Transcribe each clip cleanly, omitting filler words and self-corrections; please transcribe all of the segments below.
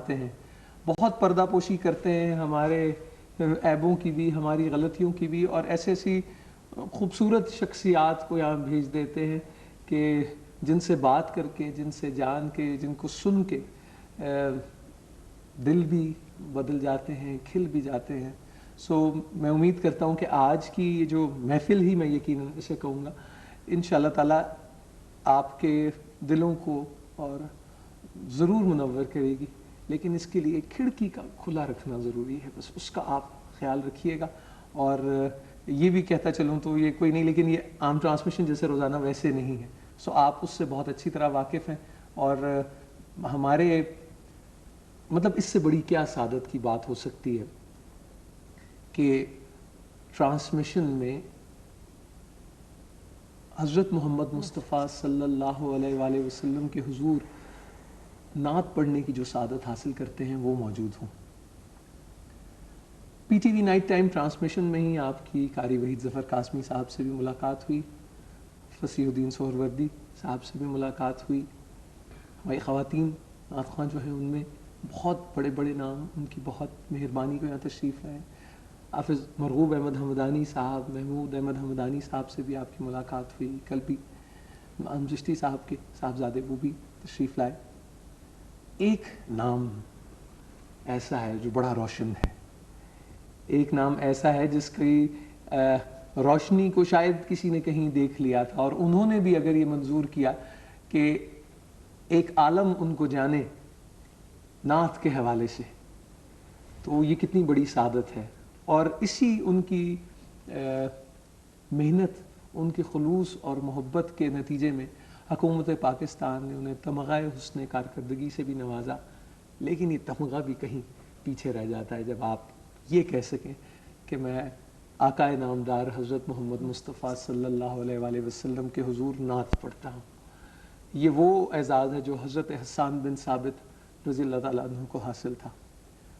چاہتے ہیں، بہت پردہ پوشی کرتے ہیں ہمارے عیبوں کی بھی، ہماری غلطیوں کی بھی، اور ایسی خوبصورت شخصیات کو یہاں بھیج دیتے ہیں کہ جن سے بات کر کے، جن سے جان کے، جن کو سن کے دل بھی بدل جاتے ہیں، کھل بھی جاتے ہیں. میں امید کرتا ہوں کہ آج کی یہ جو محفل ہی میں یقیناً اسے کہوں گا، انشاءاللہ تعالیٰ آپ کے دلوں کو اور ضرور منور کرے گی، لیکن اس کے لیے کھڑکی کا کھلا رکھنا ضروری ہے، بس اس کا آپ خیال رکھیے گا. اور یہ بھی کہتا چلوں تو یہ کوئی نہیں، لیکن یہ عام ٹرانسمیشن جیسے روزانہ ویسے نہیں ہے. آپ اس سے بہت اچھی طرح واقف ہیں، اور ہمارے مطلب اس سے بڑی کیا سعادت کی بات ہو سکتی ہے کہ ٹرانسمیشن میں حضرت محمد مصطفیٰ صلی اللہ علیہ وآلہ وسلم کے حضور نعت پڑھنے کی جو سعادت حاصل کرتے ہیں وہ موجود ہوں. پی T V night time transmission میں ہی آپ کی قاری وحید ظفر قاسمی صاحب سے بھی ملاقات ہوئی، فصیح الدین سہروردی صاحب سے بھی ملاقات ہوئی. ہماری خواتین نعت خواں جو ہیں ان میں بہت بڑے بڑے نام، ان کی بہت مہربانی کو یہاں تشریف لائے. حافظ مرغوب احمد حمدانی صاحب، محمود احمد حمدانی صاحب سے بھی آپ کی ملاقات ہوئی. کل بھی چشتی صاحب کے صاحبزادے وہ بھی تشریف لائے. ایک نام ایسا ہے جو بڑا روشن ہے، ایک نام ایسا ہے جس کی روشنی کو شاید کسی نے کہیں دیکھ لیا تھا، اور انہوں نے بھی اگر یہ منظور کیا کہ ایک عالم ان کو جانے نعت کے حوالے سے، تو یہ کتنی بڑی سعادت ہے. اور اسی ان کی محنت، ان کے خلوص اور محبت کے نتیجے میں حکومت پاکستان نے انہیں تمغہ حسن کارکردگی سے بھی نوازا. لیکن یہ تمغہ بھی کہیں پیچھے رہ جاتا ہے جب آپ یہ کہہ سکیں کہ میں آقا نامدار حضرت محمد مصطفیٰ صلی اللہ علیہ وآلہ وسلم کے حضور نعت پڑھتا ہوں. یہ وہ اعزاز ہے جو حضرت حسان بن ثابت رضی اللہ تعالیٰ عنہ کو حاصل تھا.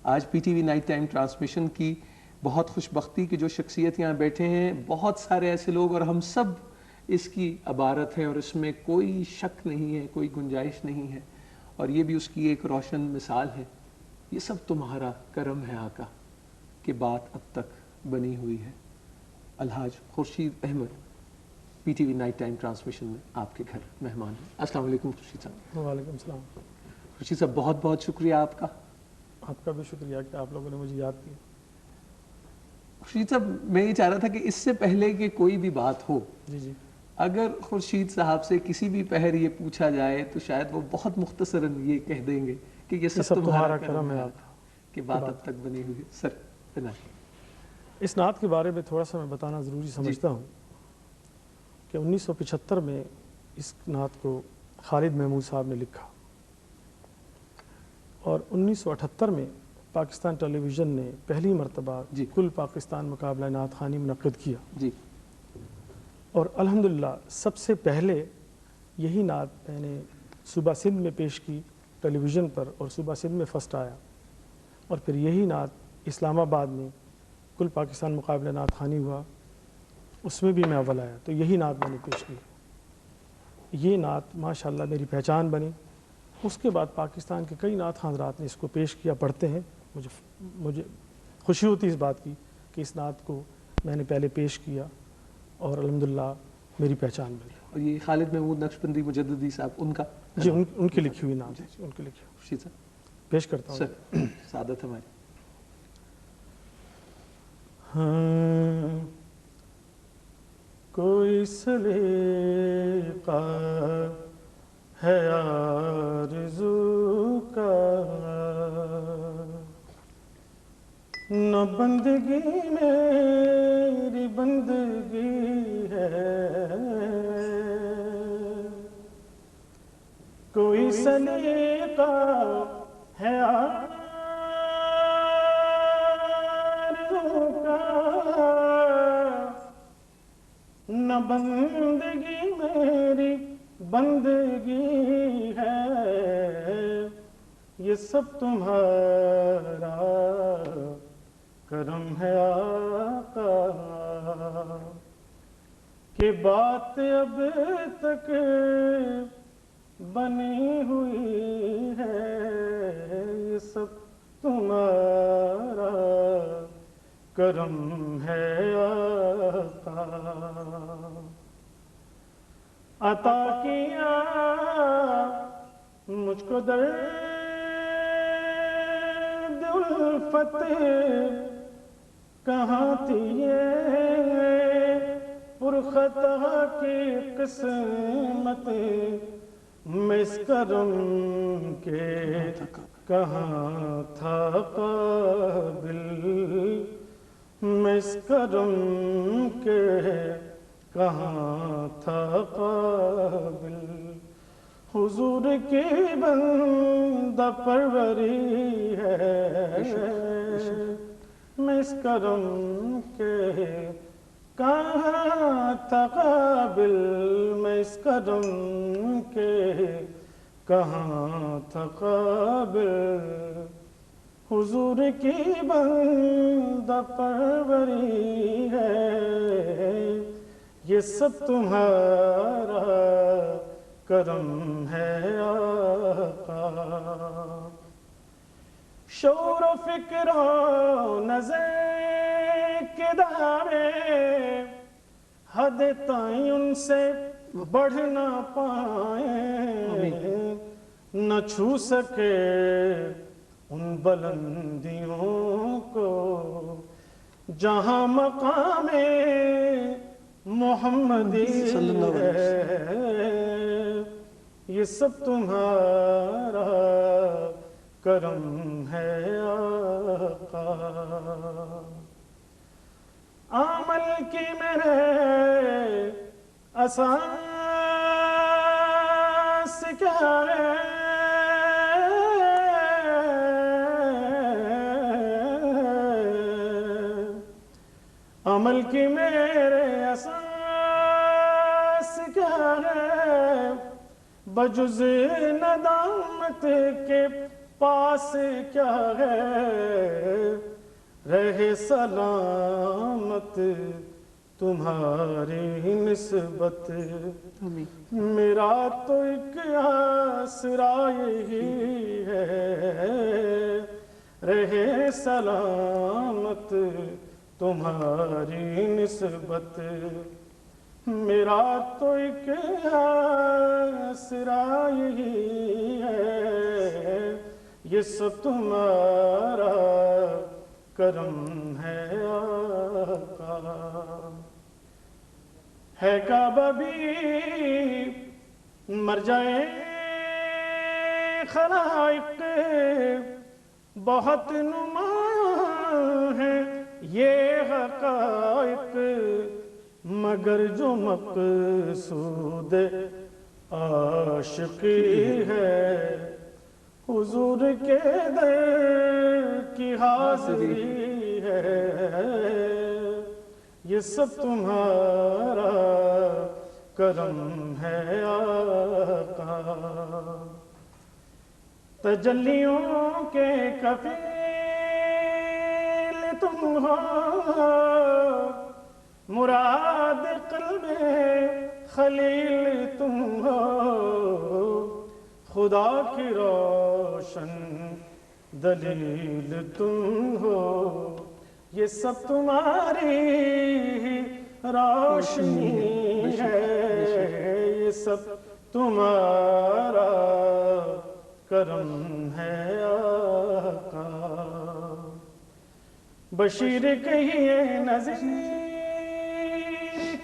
آج پی T V night time transmission کی بہت خوش بختی کی جو شخصیت یہاں بیٹھے ہیں، بہت سارے ایسے لوگ، اور ہم سب اس کی عبارت ہیں، اور اس میں کوئی شک نہیں ہے، کوئی گنجائش نہیں ہے، اور یہ بھی اس کی ایک روشن مثال ہے. یہ سب تمہارا کرم ہے آقا کہ بات اب تک بنی ہوئی ہے. Alhaj Khurshid Ahmed P T V night time transmission میں آپ کے گھر مہمان ہیں. السلام علیکم خورشید صاحب. وعلیکم السلام. خورشید صاحب بہت بہت شکریہ آپ کا. آپ کا بھی شکریہ کہ آپ لوگوں نے مجھے یاد کیا. خورشید صاحب میں یہ چاہ رہا تھا کہ اس سے پہلے کہ کوئی بھی بات ہو، جی اگر خورشید صاحب سے کسی بھی پہر یہ پوچھا جائے تو شاید وہ بہت مختصراً یہ کہہ دیں گے کہ یہ سب تمہارا کرم ہے کہ بات اب تک بنی ہوئی ہے. سر بنائیں. اس نعت کے بارے میں تھوڑا سا میں بتانا ضروری سمجھتا ہوں کہ 1975 میں اس نعت کو خالد محمود صاحب نے لکھا، اور 1978 میں پاکستان ٹیلی ویژن نے پہلی مرتبہ کل پاکستان مقابلہ نعت خوانی منعقد کیا. اور الحمدللہ سب سے پہلے یہی نعت میں نے صوبہ سندھ میں پیش کی ٹیلی ویژن پر، اور صوبہ سندھ میں فرسٹ آیا. اور پھر یہی نعت اسلام آباد میں کل پاکستان مقابلہ نعت خوانی ہوا، اس میں بھی میں اول آیا. تو یہی نعت میں نے پیش کی. یہ نعت ماشاءاللہ میری پہچان بنی. اس کے بعد پاکستان کے کئی نعت خوان حضرات نے اس کو پیش کیا، پڑھتے ہیں. مجھے خوشی ہوتی اس بات کی کہ اس نعت کو میں نے پہلے پیش کیا اور الحمدللہ میری پہچان بنی. اور یہ خالد محمود نقشبندی مجددی صاحب ان کا جی ان کی لکھی ہوئی نعت، ان کی لکھی ہوئی. خورشید صاحب پیش کرتا ہوں. سر سعادت ہماری. کوئی سلیقہ ہے آرزو کا، نہ بندگی میری بندگی ہے. کوئی سلیقہ ہے آرزو کا، نہ بندگی میری بندگی ہے. یہ سب تمہارا کرم ہے آقا کہ بات اب تک بنی ہوئی ہے. یہ یہ سب تمہارا کرم ہے آقا، عطا کیا مجھ کو درد الفت، کہاں تھی یہ پرخطا کی قسمت، میں اس کرم کے کہاں تھا قابل، میں اس کرم کے کہاں تھا قابل، حضور کی بندہ پروری ہے، میں اس کرم کے کہاں تھا قابل، میں اس کرم کے کہاں تھا قابل، حضور کی بندہ پروری ہے، یہ سب تمہارا کرم ہے آقا، شور و فکر و نظر کے دارے حد تائیں ان سے بڑھ نہ پائیں، نہ چھو سکے ان بلندیوں کو جہاں مقام محمدی ہے، یہ سب تمہارا کرم ہے آقا، عمل کی میرے اساس کیا ہے، عمل کی میرے اساس کیا ہے، بجز ندامت کے پاس کیا ہے، رہے سلامت تمہاری نسبت، میرا تو ایک آسرا یہی ہے، رہے سلامت تمہاری نسبت، میرا تو ایک آسرا یہی ہے، یہ سب تمہارا کرم ہے آقا، ہے کعبہ بھی مر جائے خلائق، بہت نمایاں ہے یہ حقائق، مگر جو مقصود عاشقی ہے، حضور کے در کی حاضری ہے، یہ سب تمہارا کرم ہے آقا، تجلیوں کے کفیل تم ہو، مراد قلب خلیل تم ہو، خدا کی روشن دلیل تم ہو، یہ سب تمہاری روشنی ہے، یہ سب تمہارا کرم ہے آقا، بشیر کہیے نذیر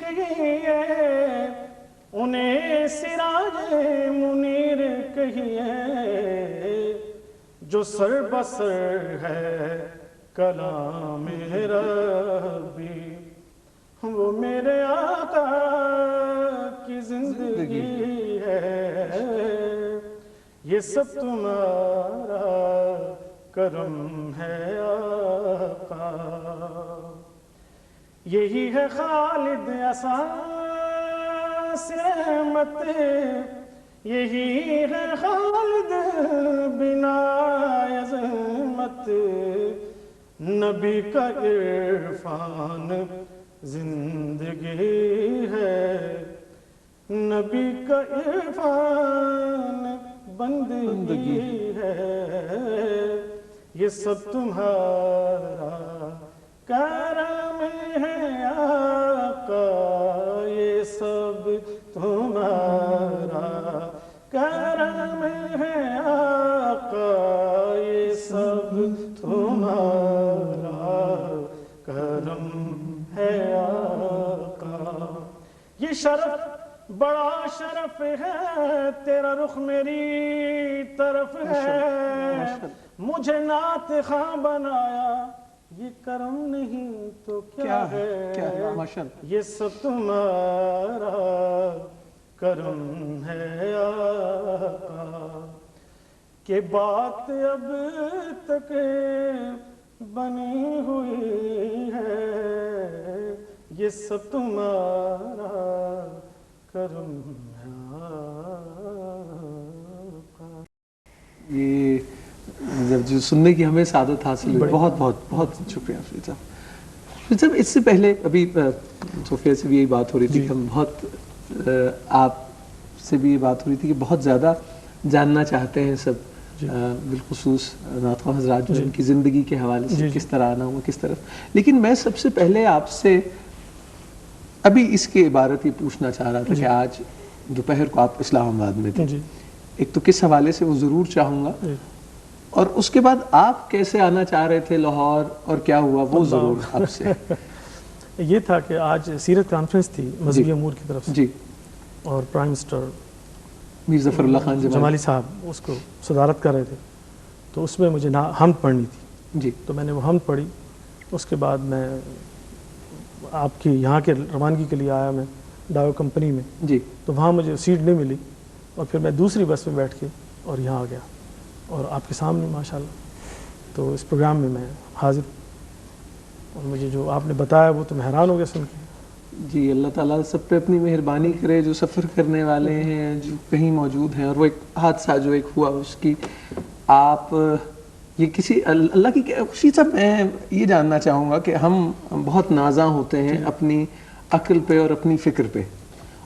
کہیے، انہیں سراج منیر کہیے، جو سر بسر ہے کلام ربی، وہ میرے آقا کی زندگی ہے، یہ سب تمہارا کرم ہے آقا، یہی ہے خالد اساس رحمت، یہی ہے خالد بنا عظمت، نبی کا عرفان زندگی ہے، نبی کا عرفان بندگی ہے، یہ سب تمہارا کرم ہے آقا، یہ سب تمہارا کرم ہے آقا، یہ سب تمہارا کرم ہے آقا۔ یہ شرف بڑا شرف ہے، تیرا رخ میری طرف ہے، مجھے نعت خواں بنایا، یہ کرم نہیں تو کیا ہے؟ یہ سب تمہارا کرم ہے آقا، کہ بات اب تک بنی ہوئی ہے، یہ سب تمہارا کرم ہے آقا۔ یہ جو سننے کی ہمیں سعادت حاصل ہوئی، بہت بہت بہت شکریہ فرید صاحب۔ فرید صاحب اس سے پہلے ابھی صوفیہ سے بھی یہی بات ہو رہی تھی کہ ہم بہت آپ سے بھی یہ بات ہو رہی تھی کہ بہت زیادہ جاننا چاہتے ہیں سب، بالخصوص نعت خواں حضرات جو ان کی زندگی کے حوالے سے کس طرح آنا ہوا کس طرف، لیکن میں سب سے پہلے آپ سے ابھی اس کے عبارت یہ پوچھنا چاہ رہا تھا کہ آج دوپہر کو آپ اسلام آباد میں تھے، ایک تو کس حوالے سے وہ ضرور چاہوں گا، اور اس کے بعد آپ کیسے آنا چاہ رہے تھے لاہور اور کیا ہوا وہ ضرور آپ سے۔ یہ تھا کہ آج سیرت کانفرنس تھی مذہبی امور کی طرف سے، جی، اور پرائم منسٹر میر ظفر اللہ خان جمالی صاحب اس کو صدارت کر رہے تھے، تو اس میں مجھے حمد پڑھنی تھی، جی، تو میں نے وہ حمد پڑھی۔ اس کے بعد میں آپ کی یہاں کے روانگی کے لیے آیا، میں ڈایو کمپنی میں، جی، تو وہاں مجھے سیٹ نہیں ملی، اور پھر میں دوسری بس میں بیٹھ کے اور یہاں آ گیا، اور آپ کے سامنے ماشاءاللہ تو اس پروگرام میں میں حاضر، اور مجھے جو آپ نے بتایا وہ تو میں حیران ہو گیا سن کے۔ جی، اللہ تعالیٰ سب پہ اپنی مہربانی کرے، جو سفر کرنے والے ہیں جو کہیں موجود ہیں، اور وہ ایک حادثہ جو ایک ہوا اس کی آپ یہ کسی اللہ کی خوشی صاحب، میں یہ جاننا چاہوں گا کہ ہم بہت نازاں ہوتے ہیں اپنی عقل پہ اور اپنی فکر پہ،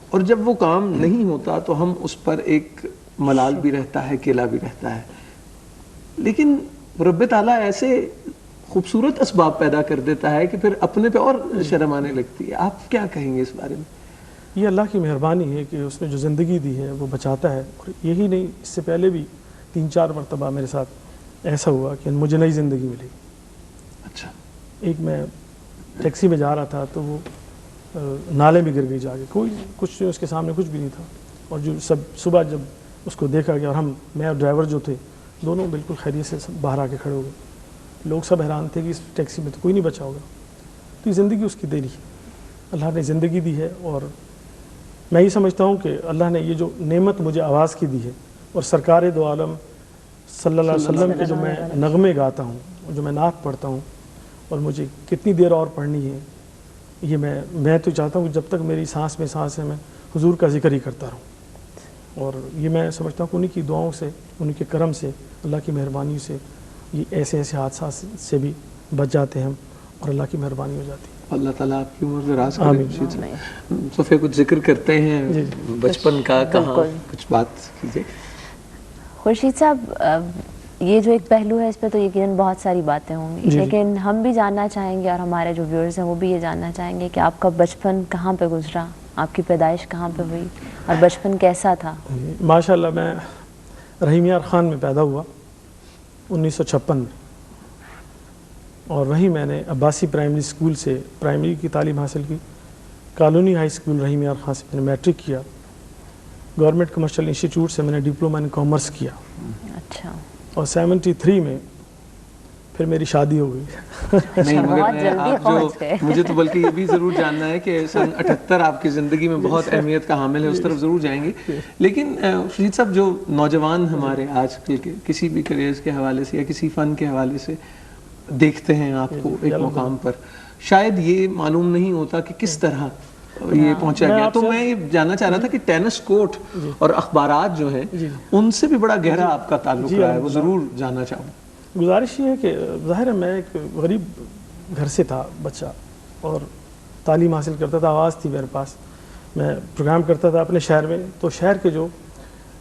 اور جب وہ کام نہیں ہوتا تو ہم اس پر ایک ملال بھی رہتا ہے، کیلا بھی رہتا ہے، لیکن رب تعالیٰ ایسے خوبصورت اسباب پیدا کر دیتا ہے کہ پھر اپنے پہ اور شرم آنے لگتی ہے۔ آپ کیا کہیں گے اس بارے میں؟ یہ اللہ کی مہربانی ہے کہ اس نے جو زندگی دی ہے وہ بچاتا ہے، اور یہی نہیں، اس سے پہلے بھی 3-4 مرتبہ میرے ساتھ ایسا ہوا کہ مجھے نئی زندگی ملی۔ اچھا، ایک میں ٹیکسی میں جا رہا تھا تو وہ نالے میں گر گئی جا کے، کوئی کچھ اس کے سامنے کچھ بھی نہیں تھا، اور جو سب صبح جب اس کو دیکھا گیا، اور میں اور ڈرائیور جو تھے دونوں بالکل خیریت سے باہر آ کے کھڑے ہو گئے، لوگ سب حیران تھے کہ اس ٹیکسی میں تو کوئی نہیں بچا ہوگا۔ تو یہ زندگی اس کی دینی ہے، اللہ نے زندگی دی ہے، اور میں یہ سمجھتا ہوں کہ اللہ نے یہ جو نعمت مجھے آواز کی دی ہے، اور سرکار دو عالم صلی اللہ علیہ وسلم کے جو میں نغمے گاتا ہوں، جو میں نعت پڑھتا ہوں، اور مجھے کتنی دیر اور پڑھنی ہے، یہ میں تو چاہتا ہوں کہ جب تک میری سانس میں سانس ہے میں حضور کا ذکر ہی کرتا رہوں، اور یہ میں سمجھتا ہوں کہ انہی کی دعاؤں سے، انہی کے کرم سے، اللہ کی مہربانی سے یہ ایسے حادثات سے بھی بچ جاتے ہیں ہم، اور اللہ کی مہربانی ہو جاتی ہے۔ اللہ تعالیٰ آپ کی عمر دراز کرے۔ صوفیہ کچھ ذکر کرتے ہیں بچپن کا، کہاں کچھ بات کیجیے۔ خورشید صاحب، یہ جو ایک پہلو ہے اس پہ تو یقیناً بہت ساری باتیں ہوں گی، لیکن ہم بھی جاننا چاہیں گے، اور ہمارے جو ویورز ہیں وہ بھی یہ جاننا چاہیں گے کہ آپ کا بچپن کہاں پہ گزرا، آپ کی پیدائش کہاں پہ ہوئی، اور بچپن کیسا تھا؟ ماشاءاللہ میں رحیم یار خان میں پیدا ہوا 1956 میں، اور وہیں میں نے عباسی پرائمری اسکول سے پرائمری کی تعلیم حاصل کی، کالونی ہائی اسکول رحیم یار خان سے میں نے میٹرک کیا، گورنمنٹ کمرشل انسٹیٹیوٹ سے میں نے ڈپلومہ ان کامرس کیا، اچھا، اور 73 میں پھر میری شادی ہو گئی۔ نہیں، مگر مجھے تو بلکہ یہ بھی ضرور جاننا ہے کہ سن 78 آپ کی زندگی میں بہت اہمیت کا حامل ہے، اس طرف ضرور جائیں گے، لیکن فرید صاحب جو نوجوان ہمارے آج کل کے کسی بھی کریئرز کے حوالے سے یا کسی فن کے حوالے سے دیکھتے ہیں آپ کو ایک مقام پر، شاید یہ معلوم نہیں ہوتا کہ کس طرح یہ پہنچا گیا، تو میں یہ جاننا چاہ رہا تھا کہ ٹینس کورٹ اور اخبارات جو ہیں ان سے بھی بڑا گہرا آپ کا تعلق رہا ہے، وہ ضرور جاننا چاہوں۔ گزارش یہ ہے کہ ظاہر ہے میں ایک غریب گھر سے تھا بچہ، اور تعلیم حاصل کرتا تھا، آواز تھی میرے پاس، میں پروگرام کرتا تھا اپنے شہر میں، تو شہر کے جو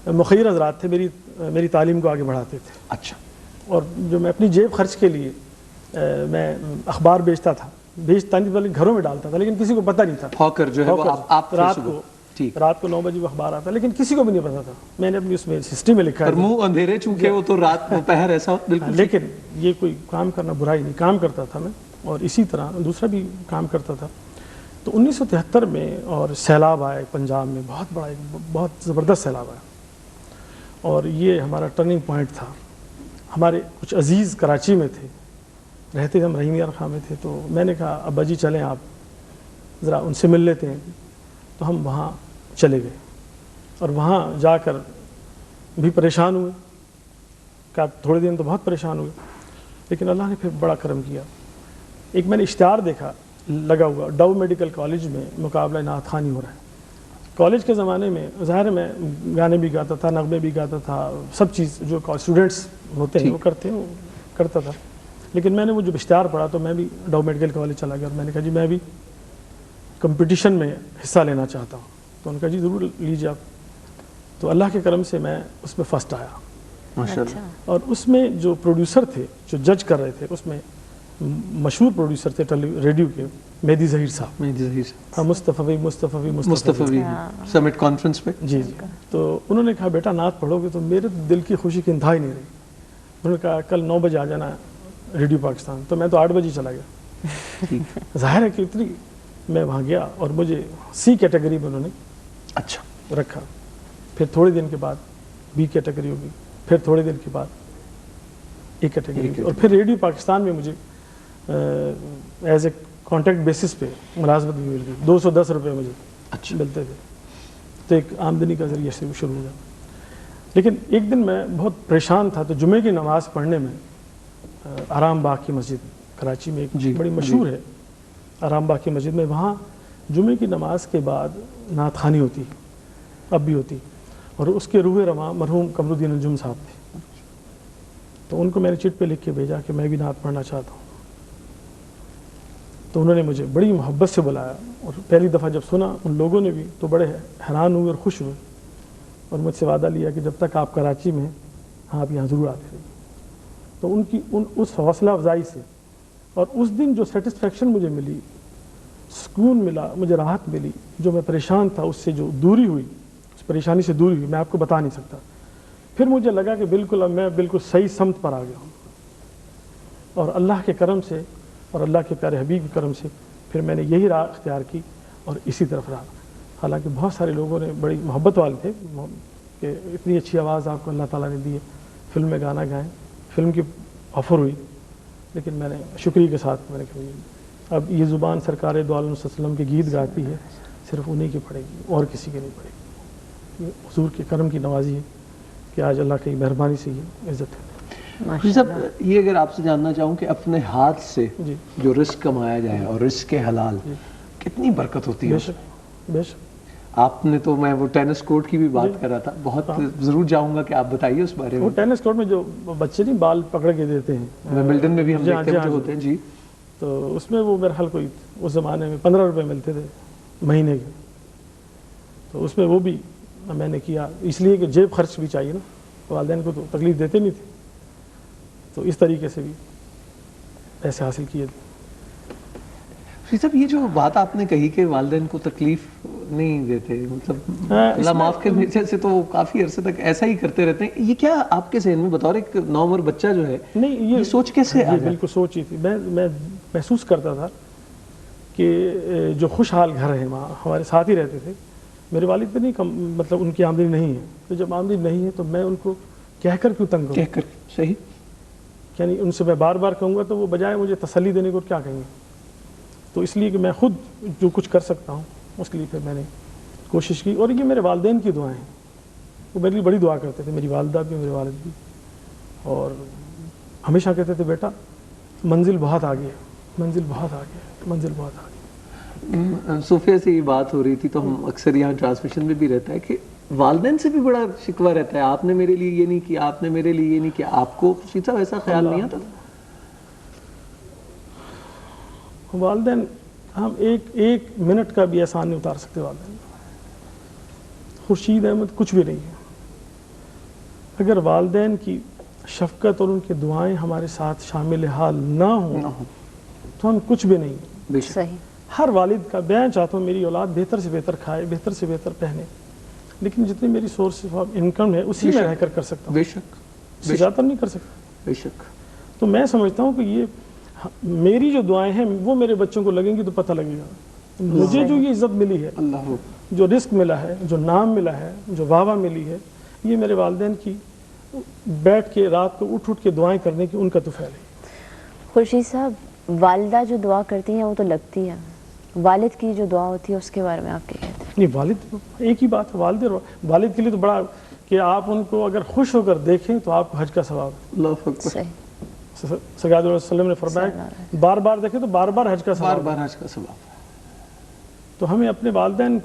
مخیر حضرات تھے میری تعلیم کو آگے بڑھاتے تھے۔ اچھا، اور جو میں اپنی جیب خرچ کے لیے میں اخبار بیچتا تھا، بیچتا نہیں بلکہ گھروں میں ڈالتا تھا، لیکن کسی کو پتہ نہیں تھا. ہاکر جو ہے وہ آپ رات کو 9 بجے وہ اخبار آتا، لیکن کسی کو بھی نہیں پتا تھا. میں نے اپنی اس میں ہسٹری میں لکھا ہے منہ اندھیرے، چونکہ وہ تو رات دوپہر ایسا بالکل. لیکن یہ کوئی کام کرنا برائی نہیں، کام کرتا تھا میں، اور اسی طرح دوسرا بھی کام کرتا تھا. تو 1973 میں اور سیلاب آئے پنجاب میں، بہت بڑا ایک بہت زبردست سیلاب آیا، اور یہ ہمارا ٹرننگ پوائنٹ تھا. ہمارے کچھ عزیز کراچی میں تھے، رہتے ہم رحیم یار خان میں تھے. تو میں نے کہا ابا جی چلیں آپ ذرا ان سے مل لیتے ہیں. تو ہم وہاں چلے گئے، اور وہاں جا کر بھی پریشان ہوئے. کہ تھوڑے دن تو بہت پریشان ہوئے، لیکن اللہ نے پھر بڑا کرم کیا. ایک میں نے اشتہار دیکھا لگا ہوا، ڈو میڈیکل کالج میں مقابلہ نعت خوانی ہو رہا ہے. کالج کے زمانے میں ظاہر میں گانے بھی گاتا تھا، نغمے بھی گاتا تھا، سب چیز جو اسٹوڈنٹس ہوتے ہیں وہ کرتے ہیں، وہ کرتا تھا. لیکن میں نے وہ جب اشتہار پڑھا تو میں بھی ڈو میڈیکل کالج چلا گیا، اور میں نے کہا جی میں بھی کمپٹیشن میں حصہ لینا چاہتا ہوں. تو ان کا جی ضرور لیجیے آپ. تو اللہ کے کرم سے میں اس میں فرسٹ آیا ماشاءاللہ. اور اس میں جو پروڈیوسر تھے جو جج کر رہے تھے، اس میں مشہور پروڈیوسر تھے ریڈیو کے، مہدی ظہیر صاحب. ہاں، مصطفی سمٹ کانفرنس پہ. جی جی. تو انہوں نے کہا بیٹا نعت پڑھو گے تو میرے دل کی خوشی کی انتہا ہی نہیں رہی. انہوں نے کہا کل 9 بجے آ جانا ریڈیو پاکستان. تو میں تو 8 بجے چلا گیا. ظاہر ہے کہ اتنی میں وہاں گیا، اور مجھے سی کیٹیگری میں انہوں نے اچھا رکھا. پھر تھوڑے دن کے بعد بی کیٹیگری ہوگی، پھر تھوڑے دن کے بعد اے کیٹیگری ہوگی، اور پھر ریڈیو پاکستان میں مجھے ایز اے کانٹریکٹ بیسس پہ ملازمت بھی مل گئی. 210 روپے مجھے ملتے تھے. تو ایک آمدنی کا ذریعہ سے شروع ہو گیا. لیکن ایک دن میں بہت پریشان تھا. تو جمعے کی نماز پڑھنے میں آرام باغ کی مسجد کراچی میں ایک بڑی مشہور ہے، آرام باغ کی مسجد میں، وہاں جمعے کی نماز کے بعد نعت خوانی ہوتی، اب بھی ہوتی. اور اس کے روح رواں مرحوم قمر الدین انجم صاحب تھے. تو ان کو میں نے چٹ پہ لکھ کے بھیجا کہ میں بھی نعت پڑھنا چاہتا ہوں. تو انہوں نے مجھے بڑی محبت سے بلایا، اور پہلی دفعہ جب سنا ان لوگوں نے بھی تو بڑے حیران ہوئے اور خوش ہوئے، اور مجھ سے وعدہ لیا کہ جب تک آپ کراچی میں ہیں آپ یہاں ضرور آتے رہیے. تو ان کی اس حوصلہ افزائی سے، اور اس دن جو سیٹسفیکشن مجھے ملی، سکون ملا، مجھے راحت ملی، جو میں پریشان تھا اس سے جو دوری ہوئی، اس پریشانی سے دوری ہوئی، میں آپ کو بتا نہیں سکتا. پھر مجھے لگا کہ بالکل اب میں بالکل صحیح سمت پر آ گیا ہوں، اور اللہ کے کرم سے اور اللہ کے پیارے حبیب کے کرم سے پھر میں نے یہی راہ اختیار کی اور اسی طرف رہا. حالانکہ بہت سارے لوگوں نے بڑی محبت والے تھے کہ اتنی اچھی آواز آپ کو اللہ تعالیٰ نے دی ہے، فلم میں گانا گائیں، فلم کی آفر ہوئی، لیکن میں نے شکریہ کے ساتھ میں نے کہا اب یہ زبان سرکار دو عالم صلی اللہ علیہ وسلم کے گیت گاتی ہے، صرف انہیں کی پڑے گی اور کسی کی نہیں پڑے گی. یہ حضور کے کرم کی نوازی ہے کہ آج اللہ کی مہربانی سے یہ عزت ہے. صاحب یہ اگر آپ سے جاننا چاہوں کہ اپنے ہاتھ سے جو رزق کمایا جائے اور رزق کے حلال کتنی برکت ہوتی ہے؟ بے شک. آپ نے تو، میں وہ ٹینس کورٹ کی بھی بات کر رہا تھا، بہت ضرور جاؤں گا کہ آپ بتائیے اس بارے میں. وہ ٹینس کورٹ میں جو بچے نہیں بال پکڑ کے دیتے ہیں، ومبلڈن میں بھی ہم دیکھتے ہیں جو ہوتے ہیں. جی. تو اس میں وہ میرے حال کوئی اس زمانے میں 15 روپے ملتے تھے مہینے کے. تو اس میں وہ بھی میں نے کیا، اس لیے کہ جیب خرچ بھی چاہیے نا، والدین کو تو تکلیف دیتے نہیں تھے، تو اس طریقے سے بھی پیسے حاصل کیے تھے. صاحب یہ جو بات آپ نے کہی کہ والدین کو تکلیف نہیں دیتے، مطلب اللہ معاف کرنے سے تو کافی عرصے تک ایسا ہی کرتے رہتے ہیں، یہ کیا آپ کے ذہن میں بطور ایک نوعمر بچہ جو ہے نہیں یہ سوچ کیسے آ گیا؟ بالکل سوچ ہی تھی. میں محسوس کرتا تھا کہ جو خوشحال گھر ہے وہاں ہمارے ساتھ ہی رہتے تھے. میرے والد پہ نہیں مطلب ان کی آمدنی نہیں ہے، تو جب آمدنی نہیں ہے تو میں ان کو کہہ کر کیوں تنگ کروں؟ کہہ کر صحیح، یعنی ان سے میں بار بار کہوں گا تو وہ بجائے مجھے تسلی دینے کو کیا کہیں گے. تو اس لیے کہ میں خود جو کچھ کر سکتا ہوں اس کے لیے پھر میں نے کوشش کی. اور یہ میرے والدین کی دعائیں ہیں، وہ میرے لیے بڑی دعا کرتے تھے، میری والدہ بھی میرے والد بھی، اور ہمیشہ کہتے تھے بیٹا منزل بہت آگے ہے، منزل بہت آگے ہے، منزل بہت آگے. صوفیہ سے یہ بات ہو رہی تھی تو ہم اکثر یہاں ٹرانسمیشن میں بھی رہتا ہے کہ والدین سے بھی بڑا شکوہ رہتا ہے، آپ نے میرے لیے یہ نہیں کیا، آپ نے میرے لیے یہ نہیں کیا. آپ کو صاحب ایسا خیال نہیں آتا؟ والدین ہم ایک منٹ کا بھی احسان نہیں اتار سکتے. والدین خورشید احمد کچھ بھی نہیں ہے. اگر والدین کی شفقت اور ان کی دعائیں ہمارے ساتھ شامل حال نہ ہوں تو ہم کچھ بھی نہیں. صحیح. ہر والد کا میں چاہتا ہوں میری اولاد بہتر سے بہتر کھائے, بہتر سے بہتر پہنے, لیکن جتنی میری سورس آف انکم ہے اسی میں رہ کر سکتا ہوں. بے شک. زیادہ نہیں کر سکتا. بے شک. تو میں سمجھتا ہوں کہ یہ میری جو دعائیں ہیں وہ میرے بچوں کو لگیں گی تو پتہ لگے گا. مجھے جو یہ عزت ملی ہے, جو رزق ملا ہے, جو نام ملا ہے, جو واہ ملی ہے, یہ میرے والدین کی بیٹھ کے رات کو اٹھ کے دعائیں کرنے کی ان کا تو فعل ہے. خورشید صاحب, والدہ جو دعا کرتی ہیں وہ تو لگتی ہے, والد کی جو دعا ہوتی ہے اس کے بارے میں آپ کیا کہتے ہیں؟ نہیں, والد ایک ہی بات ہے. والد کے لیے تو بڑا کہ آپ ان کو اگر خوش ہو کر دیکھیں تو آپ کو حج کا ثواب ہے. اللہ اکبر. سرکار علیہ وسلم نے فرمایا بار بار دیکھیں تو بار بار حج کا ثواب, بار حج کا ثواب. تو ہمیں اپنے والدین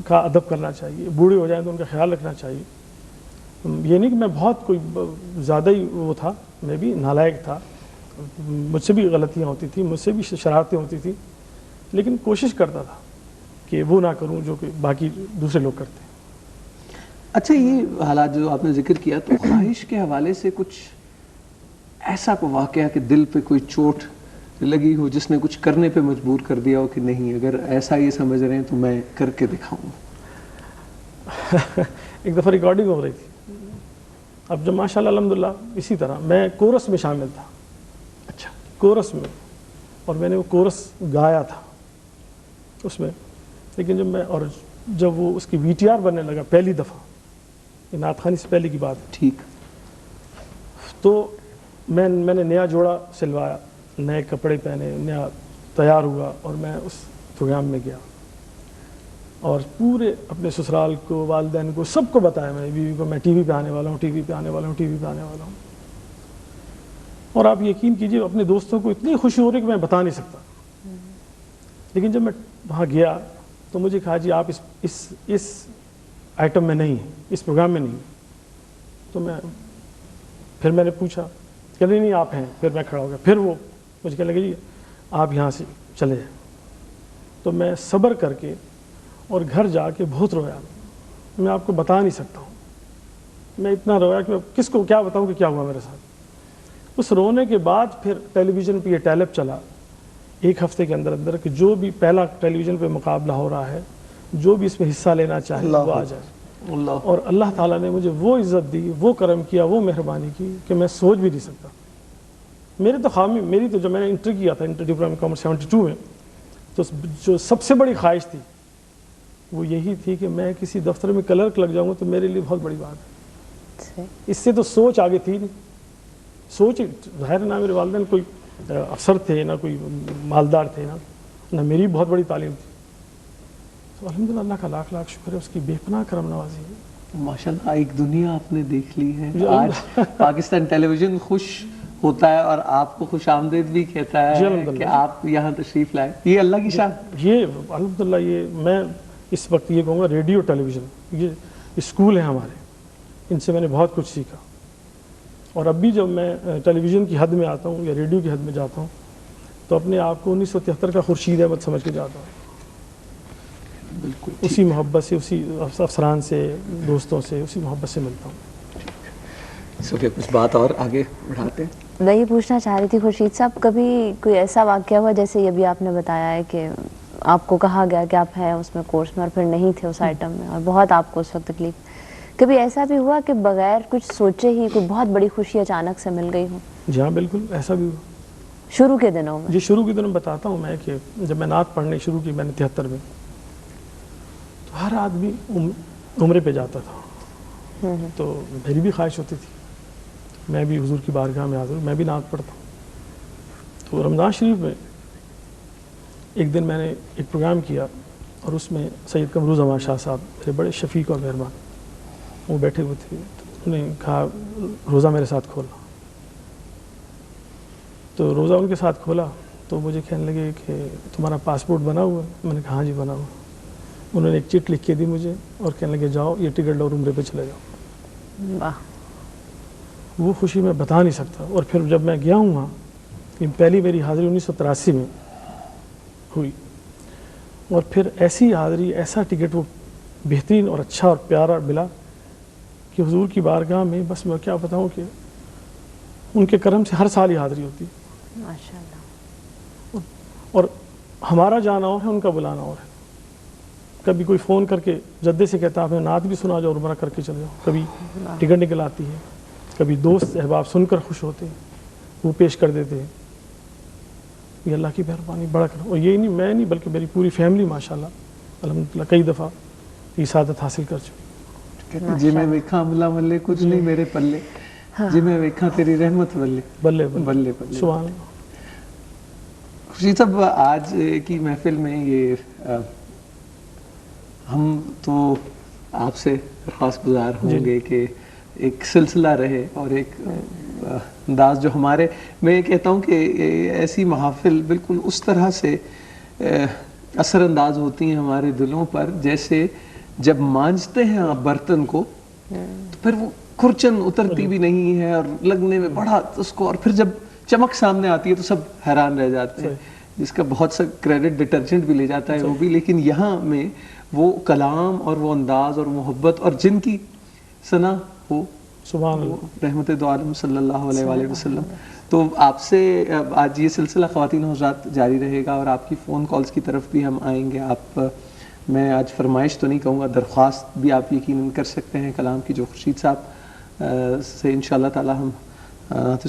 کا ادب کرنا چاہیے. بوڑھے ہو جائیں تو ان کا خیال رکھنا چاہیے. یہ نہیں کہ میں بہت کوئی زیادہ ہی وہ تھا, میں بھی نالائق تھا, مجھ سے بھی غلطیاں ہوتی تھیں, مجھ سے بھی شرارتیں ہوتی تھیں, لیکن کوشش کرتا تھا کہ وہ نہ کروں جو کہ باقی دوسرے لوگ کرتے ہیں. اچھا, یہ حالات جو آپ نے ذکر کیا, تو خواہش کے حوالے سے کچھ ایسا کوئی واقعہ کہ دل پہ کوئی چوٹ لگی ہو جس نے کچھ کرنے پہ مجبور کر دیا ہو کہ نہیں, اگر ایسا یہ سمجھ رہے ہیں تو میں کر کے دکھاؤں؟ ایک دفعہ ریکارڈنگ ہو رہی تھی. اب جب ماشاءاللہ الحمدللہ اسی طرح میں کورس میں شامل تھا. اچھا. کورس میں, اور میں نے وہ کورس گایا تھا اس میں, لیکن جب وہ اس کی وی ٹی آر بننے لگا پہلی دفعہ, یہ نعت خوانی سے پہلے کی بات ہے, ٹھیک, تو میں نے نیا جوڑا سلوایا, نئے کپڑے پہنے, نیا تیار ہوا, اور میں اس پروگرام میں گیا اور پورے اپنے سسرال کو, والدین کو, سب کو بتایا, میں بیوی کو, میں ٹی وی پہ آنے والا ہوں, ٹی وی پہ آنے والا ہوں, ٹی وی پہ آنے والا ہوں. اور آپ یقین کیجئے اپنے دوستوں کو اتنی خوشی ہو رہی کہ میں بتا نہیں سکتا. لیکن جب میں وہاں گیا تو مجھے کہا جی آپ اس آئٹم میں نہیں ہیں, اس پروگرام میں نہیں ہیں. تو پھر میں نے پوچھا کہ نہیں آپ ہیں. پھر میں کھڑا ہو گیا, پھر وہ مجھے کہنے لگے جی آپ یہاں سے چلے جائیں. تو میں صبر کر کے اور گھر جا کے بہت رویا. میں آپ کو بتا نہیں سکتا ہوں, میں اتنا رویا کہ میں کس کو کیا بتاؤں کہ کیا ہوا میرے ساتھ. اس رونے کے بعد پھر ٹیلی ویژن پہ یہ ٹیلپ چلا ایک ہفتے کے اندر کہ جو بھی پہلا ٹیلی ویژن پہ مقابلہ ہو رہا ہے, جو بھی اس میں حصہ لینا چاہے وہ آ جائے. اور اللہ تعالیٰ نے مجھے وہ عزت دی, وہ کرم کیا, وہ مہربانی کی کہ میں سوچ بھی نہیں سکتا. میری تو جب میں نے انٹر کیا تھا, انٹر ڈپلومہ کامرس 72 میں, تو جو سب سے بڑی خواہش تھی وہ یہی تھی کہ میں کسی دفتر میں کلرک لگ جاؤں گا تو میرے لیے بہت بڑی بات ہے. اس سے تو سوچ آگے تھی نہیں. سوچ ظاہر نہ میرے والدین کوئی افسر تھے, نہ کوئی مالدار تھے, نہ میری بہت بڑی تعلیم تھی. تو الحمدللہ اللہ کا لاکھ لاکھ شکر ہے, اس کی بے پناہ کرم نوازی ہے. ماشاءاللہ ایک دنیا آپ نے دیکھ لی ہے. آج پاکستان ٹیلی ویژن خوش ہوتا ہے اور آپ کو خوش آمدید بھی کہتا ہے کہ آپ یہاں تشریف لائے. یہ اللہ کی شان. یہ الحمدللہ, یہ میں اس وقت یہ کہوں گا ریڈیو ٹیلی ویژن یہ اسکول ہیں ہمارے, ان سے میں نے بہت کچھ سیکھا. اور اب بھی جب میں ٹیلی ویژن کی حد میں آتا ہوں یا ریڈیو کی حد میں جاتا ہوں تو اپنے آپ کو 1973 کا خورشید احمد سمجھ کے جاتا ہوں. بالکل اسی محبت سے, اسی افسران سے, دوستوں سے, اسی محبت سے ملتا ہوں. صوفیہ کچھ بات اور آگے بڑھاتے ہیں. میں یہ پوچھنا چاہ رہی تھی خورشید صاحب, کبھی کوئی ایسا واقعہ ہوا جیسے یہ بھی آپ نے بتایا ہے کہ آپ کو کہا گیا کہ آپ ہیں اس میں کورس میں اور پھر نہیں تھے اس آئٹم میں اور بہت آپ کو اس وقت تکلیف, کبھی ایسا بھی ہوا کہ بغیر کچھ سوچے ہی کوئی بہت بڑی خوشی اچانک سے مل گئی ہو؟ جی ہاں بالکل, ایسا بھی ہوا. شروع کے دنوں میں؟ جی شروع کے دنوں بتاتا ہوں میں کہ جب میں نعت پڑھنے شروع کی میں نے 73 میں, تو ہر آدمی عمرے پہ جاتا تھا. تو میری بھی خواہش ہوتی تھی میں بھی حضور کی بارگاہ میں حاضر, میں بھی نعت پڑھتا ہوں. تو رمضان شریف میں ایک دن میں نے ایک پروگرام کیا اور اس میں سید قمر زمان شاہ صاحب میرے بڑے شفیق اور مہربان, وہ بیٹھے ہوئے تھے. تو انہوں نے کہا روزہ میرے ساتھ کھولا. تو روزہ ان کے ساتھ کھولا تو مجھے کہنے لگے کہ تمہارا پاسپورٹ بنا ہوا ہے؟ میں نے کہا ہاں جی بنا ہوا. انہوں نے ایک چٹ لکھ کے دی مجھے اور کہنے لگے جاؤ یہ ٹکٹ لو, عمرے پہ چلے جاؤ. واہ, وہ خوشی میں بتا نہیں سکتا. اور پھر جب میں گیا ہوں وہاں, پہلی میری حاضری 1983 میں ہوئی, اور پھر ایسی حاضری, ایسا ٹکٹ وہ بہترین اور اچھا اور پیارا ملا کہ حضور کی بارگاہ میں بس میں کیا بتاؤں کہ ان کے کرم سے ہر سال ہی حاضری ہوتی ہے ماشاءاللہ. اور ہمارا جانا اور ہے، ان کا بلانا اور ہے. کبھی کوئی فون کر کے جدے سے کہتا ہے نعت بھی سنا جاؤ اور عمرہ کر کے چلے جاؤ. کبھی ٹکٹ نکل آتی ہے، کبھی دوست احباب سن کر خوش ہوتے ہیں، وہ پیش کر دیتے ہیں. یہ اللہ کی مہربانی بڑا کر. اور یہ نہیں میں نہیں بلکہ میری پوری فیملی ماشاءاللہ الحمدللہ کئی دفعہ یہ سعادت حاصل کر چکی. جی میں ویکھاں ملا ملے کچھ نہیں میرے پلے، جی میں ویکھاں تیری رحمت بلے بلے بلے بلے. سبحان اللہ. خورشید صاحب آج کی محفل میں یہ ہم تو آپ سے درخواست گزار ہوں گے کہ ایک سلسلہ رہے اور ایک انداز جو ہمارے، میں یہ کہتا ہوں کہ ایسی محافل بالکل اس طرح سے اثر انداز ہوتی ہیں ہمارے دلوں پر جیسے جب مانجتے ہیں آپ برتن کو تو پھر وہ کھرچن اترتی بھی نہیں ہے اور لگنے میں بڑا اس کو، اور پھر جب چمک سامنے آتی ہے تو سب حیران رہ جاتے ہیں، جس کا بہت سا کریڈٹ ڈٹرجنٹ بھی لے جاتا ہے وہ بھی. لیکن یہاں میں وہ کلام اور وہ انداز اور محبت اور جن کی ثنا ہو سبحان اللہ رحمت دو عالم صلی اللہ علیہ وآلہ وسلم. تو آپ سے آج یہ سلسلہ خواتین و حضرات جاری رہے گا اور آپ کی فون کالز کی طرف بھی ہم آئیں گے. آپ میں آج فرمائش تو نہیں کہوں گا، درخواست بھی آپ یقیناً کر سکتے ہیں کلام کی جو خورشید صاحب سے انشاءاللہ تعالی ہم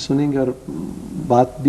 سنیں گے اور بات بھی